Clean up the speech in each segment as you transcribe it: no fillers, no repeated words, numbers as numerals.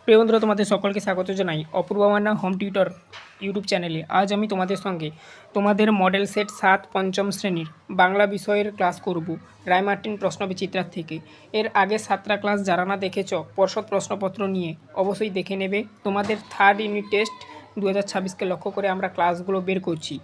প্রিয় বন্ধুরা, তোমাদের সকলকে স্বাগত জানাই Apurva Manna home tutor YouTube চ্যানেলে। আজ আমি তোমাদের সঙ্গে তোমাদের মডেল সেট 7 পঞ্চম শ্রেণীর বাংলা বিষয়ের ক্লাস করব রায়মার্টিন প্রশ্নবিচিত্রার থেকে। এর আগে 7টা ক্লাস যারা না দেখেছ পর্ষদ প্রশ্নপত্র নিয়ে অবশ্যই দেখে নেবে। তোমাদের থার্ড ইউনিট টেস্ট 2026কে লক্ষ্য করে আমরা ক্লাসগুলো বের করছি।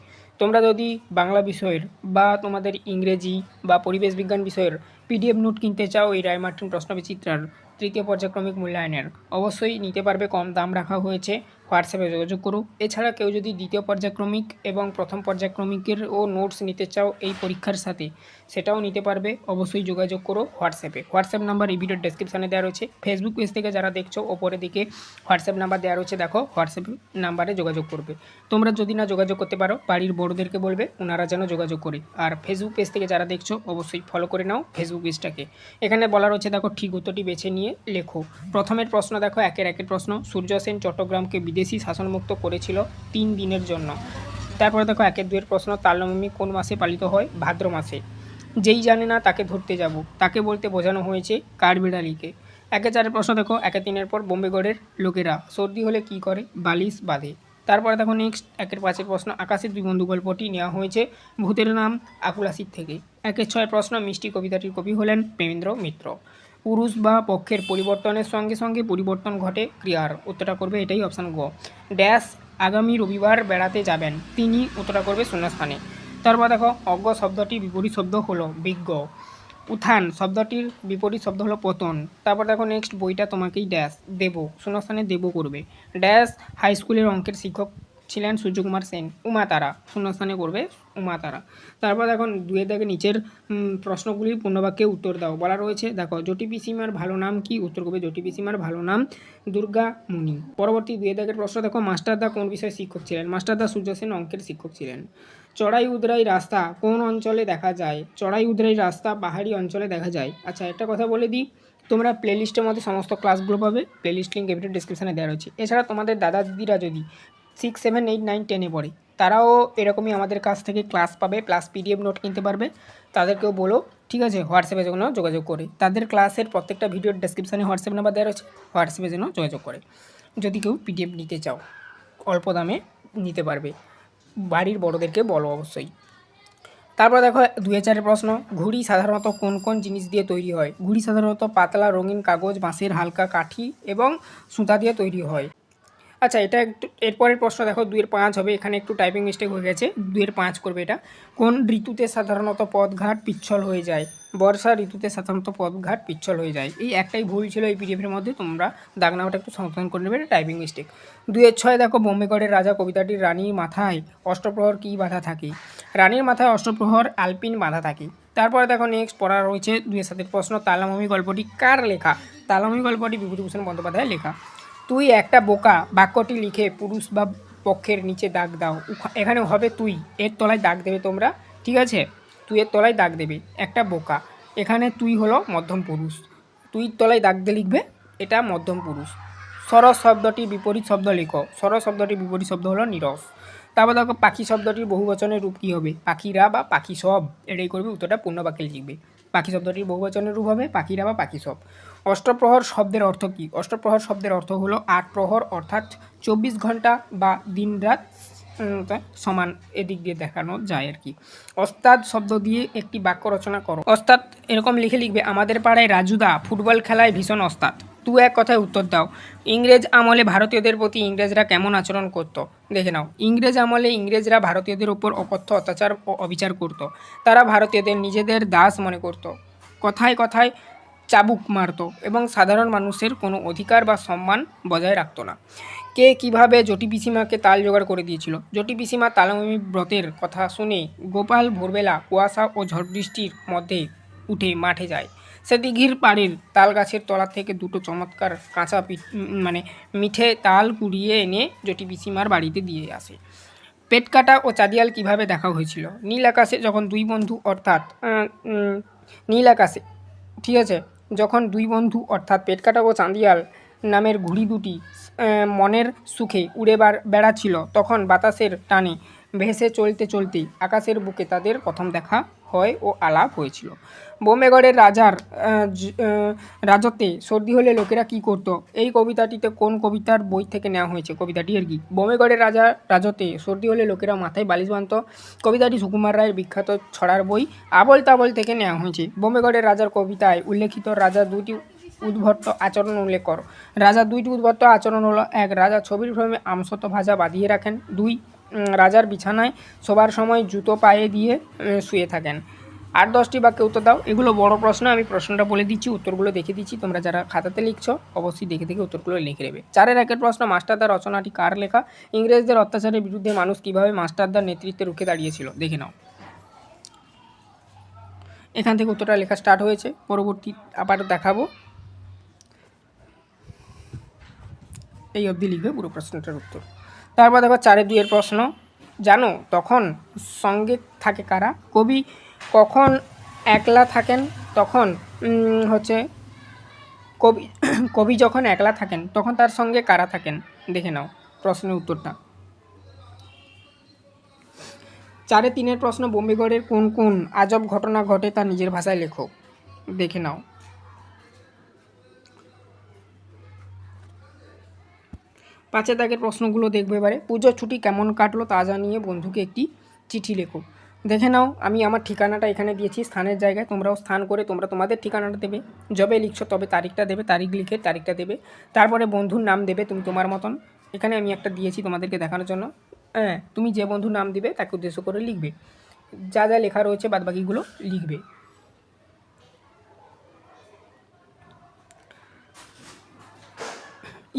তোমরা যদি বাংলা বিষয়ের বা তোমাদের ইংরেজি বা পরিবেশ বিজ্ঞান বিষয়ের পিডিএফ নোট কিনতে চাও এই রায়মার্টিন প্রশ্নবিচিত্রার তৃতীয় পর্যায়ক্রমিক মূল্যায়নের, অবশ্যই নিতে পারবে। কম দাম রাখা হয়েছে, হোয়াটসঅ্যাপে যোগাযোগ করো। এছাড়া কেউ যদি দ্বিতীয় পর্যায়ক্রমিক এবং প্রথম পর্যায়ক্রমিকেরও নোটস নিতে চাও এই পরীক্ষার সাথে, সেটাও নিতে পারবে। অবশ্যই যোগাযোগ করো হোয়াটসঅ্যাপে। হোয়াটসঅ্যাপ নাম্বার এই ভিডিওর ডেসক্রিপশানে দেওয়া রয়েছে। ফেসবুক পেজ থেকে যারা দেখছো ওপরের দিকে হোয়াটসঅ্যাপ নাম্বার দেওয়া রয়েছে, দেখো হোয়াটসঅ্যাপ নাম্বারে যোগাযোগ করবে। তোমরা যদি না যোগাযোগ করতে পারো বাড়ির বড়োদেরকে বলবে, ওনারা যেন যোগাযোগ করে। আর ফেসবুক পেজ থেকে যারা দেখছো অবশ্যই ফলো করে নাও ফেসবুক পেজটাকে। এখানে বলা রয়েছে, দেখো ঠিক উত্তরটি বেছে নিয়ে লেখো। প্রথমের প্রশ্ন দেখো, একের প্রশ্ন। সূর্য সেন চট্টগ্রামকে বিদেশি শাসনমুক্ত করেছিল 3 দিনের জন্য। তারপরে দেখো 1-2 প্রশ্ন। তালনবমী কোন মাসে পালিত হয়? ভাদ্র মাসে। যেই জানে না তাকে ধরতে যাব, তাকে বলতে বোঝানো হয়েছে কাঠবিড়ালিকে। 1-4 প্রশ্ন দেখো। 1-3 পর বোম্বেগড়ের লোকেরা সর্দি হলে কি করে? বালিশ বাঁধে। তারপরে দেখো নেক্সট 1-5 প্রশ্ন। আকাশের দুই বন্ধু গল্পটি নেওয়া হয়েছে ভূতের নাম আকুলাসির থেকে। 1-6 প্রশ্ন। মিষ্টি কবিতাটির কবি হলেন প্রেমেন্দ্র মিত্র। পুরুষ বা পক্ষের পরিবর্তনের সঙ্গে সঙ্গে পরিবর্তন ঘটে ক্রিয়ার। উত্তরটা করবে এটাই অপশান গ। ড্যাশ আগামী রবিবার বেড়াতে যাবেন তিনি। উত্তরটা করবে শূন্যস্থানে। তারপর দেখো অজ্ঞ শব্দটির বিপরীত শব্দ হলো বিজ্ঞ। উত্থান শব্দটির বিপরীত শব্দ হলো পতন। তারপর দেখো নেক্সট বইটা তোমাকেই ড্যাশ দেব, শূন্যস্থানে দেব করবে। ড্যাশ হাই স্কুলের অঙ্কের শিক্ষক ছিলেন সূর্যকুমার সেন। উমাতারা, শূন্যস্থানে করবে উমাতারা। তারপর দেখো 2 দাগে নিচের প্রশ্নগুলির পূর্ণবাক্যে উত্তর দাও বলা রয়েছে। দেখো জটি পিসিমার ভালো নাম কি? উত্তর করবে জটি পিসিমার ভালো নাম দুর্গা মুনি। পরবর্তী 2 দাগের প্রশ্ন দেখো, মাস্টারদা কোন বিষয়ে শিক্ষক ছিলেন? মাস্টারদা সূর্য সেন অঙ্কের শিক্ষক ছিলেন। চড়াই উদরাই রাস্তা কোন অঞ্চলে দেখা যায়? চড়াই উদরাই রাস্তা পাহাড়ি অঞ্চলে দেখা যায়। আচ্ছা, একটা কথা বলে দিই, তোমরা প্লেলিস্টের মধ্যে সমস্ত ক্লাসগুলো পাবে। প্লেলিস্ট লিঙ্ক এই ভিডিও ডিসক্রিপশানে দেওয়া রয়েছে। এছাড়া তোমাদের দাদা দিদিরা যদি 6, 7, 8, 9, 10-এ পড়ে, তারাও এরকমই আমাদের কাছ থেকে ক্লাস পাবে, প্লাস পিডিএফ নোট কিনতে পারবে। তাদেরকেও বলো, ঠিক আছে, হোয়াটসঅ্যাপে যেন যোগাযোগ করে। তাদের ক্লাসের প্রত্যেকটা ভিডিওর ডেসক্রিপশানে হোয়াটসঅ্যাপ নাম্বার দেওয়া রয়েছে, হোয়াটসঅ্যাপে যেন যোগাযোগ করে। যদি কেউ পিডিএফ নিতে চাও অল্প দামে নিতে পারবে। বাড়ির বড়োদেরকে বলো অবশ্যই। তারপর দেখো 2-4 প্রশ্ন। ঘুড়ি সাধারণত কোন কোন জিনিস দিয়ে তৈরি হয়? ঘুড়ি সাধারণত পাতলা রঙিন কাগজ, বাঁশের হালকা কাঠি এবং সুতা দিয়ে তৈরি হয়। আচ্ছা, এটা একটু এরপরের প্রশ্ন দেখো 2-5 হবে। এখানে একটু টাইপিং মিস্টেক হয়ে গেছে, 2-5 করবে এটা। কোন ঋতুতে সাধারণত পথঘাট পিচ্ছল হয়ে যায়? বর্ষা ঋতুতে সাধারণত পথঘাট পিচ্ছল হয়ে যায়। এই একটাই ভুল ছিল এই পিডিএফের মধ্যে, তোমরা দাগনামাটা একটু সংশোধন করে নেবে, এটা টাইপিং মিস্টেক। 2-6 দেখো, বোম্বেগড়ের রাজা কবিতাটির রানীর মাথায় অষ্টপ্রহর কী বাঁধা থাকে? রানীর মাথায় অষ্টপ্রহর আলপিন বাঁধা থাকে। তারপরে দেখো নেক্সট পড়া রয়েছে 2-7 প্রশ্ন। তালমমি গল্পটি কার লেখা? তালমমি গল্পটি বিভূতিভূষণ বন্দ্যোপাধ্যায়ের লেখা। তুই একটা বোকা বাক্যটি লিখে পুরুষ বা পক্ষের নিচে দাগ দাও। এখানে হবে তুই, এর তলায় দাগ দেবে তোমরা, ঠিক আছে? তুই এর তলায় দাগ দেবে একটা বোকা। এখানে তুই হলো মধ্যম পুরুষ, তুই তলায় দাগ দিয়ে লিখবে এটা মধ্যম পুরুষ। সরস শব্দটির বিপরীত শব্দ লেখো। সরস শব্দটির বিপরীত শব্দ হলো নীরস। তারপর দেখো পাখি শব্দটির বহুবচনের রূপ কী হবে? পাখিরা বা পাখি সব, এটাই করবে উত্তরটা পূর্ণবাক্যে লিখবে। পাখি শব্দটির বহুবচনের রূপ হবে পাখিরা বা পাখি সব। অষ্টপ্রহর শব্দের অর্থ কী? অষ্টপ্রহর শব্দের অর্থ হলো 8 প্রহর, অর্থাৎ 24 ঘন্টা বা দিনরাত সমান, এদিক দিয়ে দেখানো যায় আর কি। ওস্তাদ শব্দ দিয়ে একটি বাক্য রচনা করো। ওস্তাদ এরকম লিখবে, আমাদের পাড়ায় রাজুদা ফুটবল খেলায় ভীষণ ওস্তাদ। 2-1 কথায় উত্তর দাও। ইংরেজ আমলে ভারতীয়দের প্রতি ইংরেজরা কেমন আচরণ করত? দেখে নাও। ইংরেজ আমলে ইংরেজরা ভারতীয়দের উপর অকথ্য অত্যাচার ও অবিচার করত। তারা ভারতীয়দের নিজেদের দাস মনে করত, কথায় কথায় চাবুক মারত এবং সাধারণ মানুষের কোনো অধিকার বা সম্মান বজায় রাখত না। কে কীভাবে জটি পিসিমাকে তাল জোগাড় করে দিয়েছিল? জটি পিসিমা তালমমি ব্রতের কথা শুনে গোপাল ভোরবেলা কুয়াশা ও ঝড় বৃষ্টির মধ্যে উঠে মাঠে যায়। সে দিঘির পাড়ের তাল গাছের তলা থেকে 2টো চমৎকার কাঁচা মিঠে তাল কুড়িয়ে এনে জটি পিসিমার বাড়িতে দিয়ে আসে। পেট কাটা ও চাঁদিয়াল কীভাবে দেখা হয়েছিল? নীল আকাশে যখন দুই বন্ধু অর্থাৎ নীল আকাশে, ঠিক আছে, যখন দুই বন্ধু অর্থাৎ পেটকাটা ও চাঁদিয়াল নামের ঘুড়ি দুটি মনের সুখে উড়ে বেড়াচ্ছিল, তখন বাতাসের টানে ভেসে চলতে চলতে আকাশের বুকে তাদের প্রথম দেখা হয় ও আলাপ হয়েছিল। বোম্বেগড়ের রাজার রাজত্বে সর্দি হলে লোকেরা কী করত? এই কবিতাটিতে কোন কবিতার বই থেকে নেওয়া হয়েছে? কবিতাটি আর কি? বোম্বেগড়ের রাজার রাজত্বে সর্দি হলে লোকেরা মাথায় বালিশ বাঁধত। কবিতাটি সুকুমার রায়ের বিখ্যাত ছড়ার বই আবল তাবল থেকে নেওয়া হয়েছে। বোম্বেগড়ের রাজার কবিতায় উল্লেখিত রাজার দুটি উদ্ভট আচরণ উল্লেখ করো। রাজার দুইটি উদ্ভট আচরণ হলো: 1. রাজা ছবির ফ্রেমে আমসত্ব ভাজা বাঁধিয়ে রাখেন। 2. রাজার বিছানায় শোবার সময় জুতো পায়ে দিয়ে শুয়ে থাকেন। 8-10টি বাক্যে উত্তর দাও। এগুলো বড় প্রশ্ন, আমি প্রশ্নটা বলে দিচ্ছি, উত্তরগুলো দেখে দিচ্ছি। তোমরা যারা খাতাতে লিখছো অবশ্যই দেখে দেখে উত্তরগুলো লিখে নেবে। 4-এর 1-এর প্রশ্ন: মাস্টারদা রচনাটি কার লেখা? ইংরেজদের অত্যাচারের বিরুদ্ধে মানুষ কীভাবে মাস্টারদার নেতৃত্বে রুখে দাঁড়িয়েছিল? দেখে নাও। এখান থেকে উত্তরটা লেখা স্টার্ট হয়েছে। পরবর্তী আবার দেখাবো, এই অবধি লিখবে পুরো প্রশ্নটার উত্তর। তারপর দেখো 4-এর 2-এর প্রশ্ন: জানো তখন সঙ্গে থাকে কারা? কবি কখন একলা থাকেন তখন কবি যখন একলা থাকেন তখন তার সঙ্গে কারা থাকেন? দেখে নাও প্রশ্নের উত্তরটা। 4-এর 3-এর প্রশ্ন: বোম্বেগড়ের কোন কোন আজব ঘটনা ঘটে তা নিজের ভাষায় লেখো। দেখে নাও। 5-এর দাগের প্রশ্নগুলো দেখবে এবারে। পুজোর ছুটি কেমন কাটলো তা জানিয়ে বন্ধুকে একটি চিঠি লেখো। দেখে নাও, আমি আমার ঠিকানাটা এখানে দিয়েছি স্থানের জায়গায়, তোমরাও স্থান করে তোমরা তোমাদের ঠিকানাটা দেবে। যবে লিখছো তবে তারিখটা দেবে, তারিখ লিখে তারিখটা দেবে। তারপরে বন্ধুর নাম দেবে তুমি তোমার মতন। এখানে আমি একটা দিয়েছি তোমাদেরকে দেখানোর জন্য। হ্যাঁ, তুমি যে বন্ধুর নাম দিবে তাকে উদ্দেশ্য করে লিখবে। যা যা লেখা রয়েছে বাদবাকিগুলো লিখবে।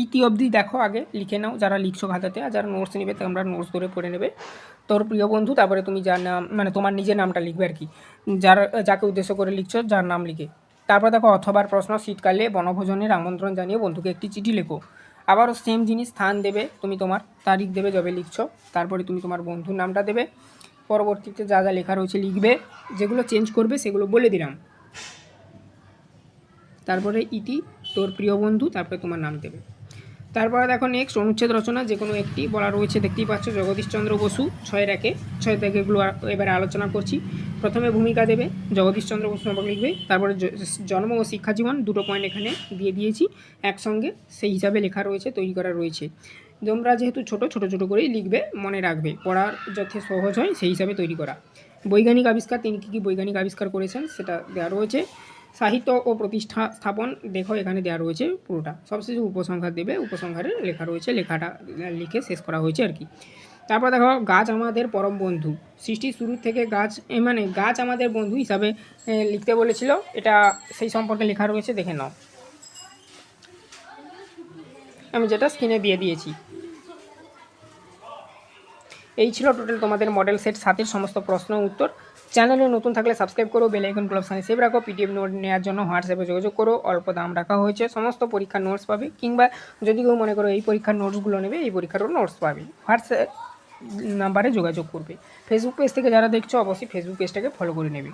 ইতি অবধি দেখো, আগে লিখে নাও যারা লিখছো খাতাতে, আর যারা নোটস নেবে তোমরা নোটস ধরে পড়ে নেবে। তোর প্রিয় বন্ধু, তারপরে তুমি যার নাম মানে তোমার নিজের নামটা লিখবে আর কি, যাকে উদ্দেশ্য করে লিখছো যার নাম লিখে। তারপর দেখো অথবার প্রশ্ন: শীতকালে বনভোজনের আমন্ত্রণ জানিয়ে বন্ধুকে একটি চিঠি লেখো। আবারও সেম জিনিস, স্থান দেবে তুমি তোমার, তারিখ দেবে যবে লিখছো, তারপরে তুমি তোমার বন্ধুর নামটা দেবে। পরবর্তীতে যা যা লেখা রয়েছে লিখবে, যেগুলো চেঞ্জ করবে সেগুলো বলে দিলাম। তারপরে ইতি, তোর প্রিয় বন্ধু, তারপরে তোমার নাম দেবে। তারপরে দেখো নেক্সট অনুচ্ছেদ রচনা, যে কোনো একটি বলা রয়েছে, দেখতেই পাচ্ছ জগদীশচন্দ্র বসু। 6-এর 1-এ 6 থেকে এগুলো এবারে আলোচনা করছি। প্রথমে ভূমিকা দেবে, জগদীশচন্দ্র বসু নামক লিখবে। তারপরে জন্ম ও শিক্ষাজীবন, 2টো পয়েন্ট এখানে দিয়ে দিয়েছি একসঙ্গে, সেই হিসাবে লেখা রয়েছে, তৈরি করা রয়েছে। তোমরা যেহেতু ছোট করেই লিখবে, মনে রাখবে, পড়ার যাতে সহজ হয় সেই হিসাবে তৈরি করা। বৈজ্ঞানিক আবিষ্কার, তিনি কী কী বৈজ্ঞানিক আবিষ্কার করেছেন সেটা দেওয়া রয়েছে। সাহিত্য ও প্রতিষ্ঠা স্থাপন, দেখো এখানে দেওয়া রয়েছে পুরোটা। সবশেষে উপসংহার দেবে, উপসংহারে লেখা রয়েছে, লেখাটা লিখে শেষ করা হয়েছে আর কি। তারপর দেখো গাছ আমাদের পরম বন্ধু, সৃষ্টির শুরু থেকে গাছ মানে গাছ আমাদের বন্ধু হিসাবে লিখতে বলেছিল, এটা সেই সম্পর্কে লেখা রয়েছে, দেখে নাও। আমি যেটা স্ক্রিনে দিয়ে দিয়েছি। এই ছিল টোটাল তোমাদের মডেল সেট 7-এর সমস্ত প্রশ্ন উত্তর। চ্যানেলে নতুন থাকলে সাবস্ক্রাইব করো, বেল আইকন অপশানে সেভ রাখো। পিডিএফ নোট নেওয়ার জন্য হোয়াটসঅ্যাপে যোগাযোগ করো, অল্প দাম রাখা হয়েছে, সমস্ত পরীক্ষার নোটস পাবে। কিংবা যদি কেউ মনে করো এই পরীক্ষার নোটসগুলো নেবে, এই পরীক্ষারও নোটস পাবে, হোয়াটসঅ্যাপ নাম্বারে যোগাযোগ করবে। ফেসবুক পেজ থেকে যারা দেখছো অবশ্যই ফেসবুক পেজটাকে ফলো করে নেবে।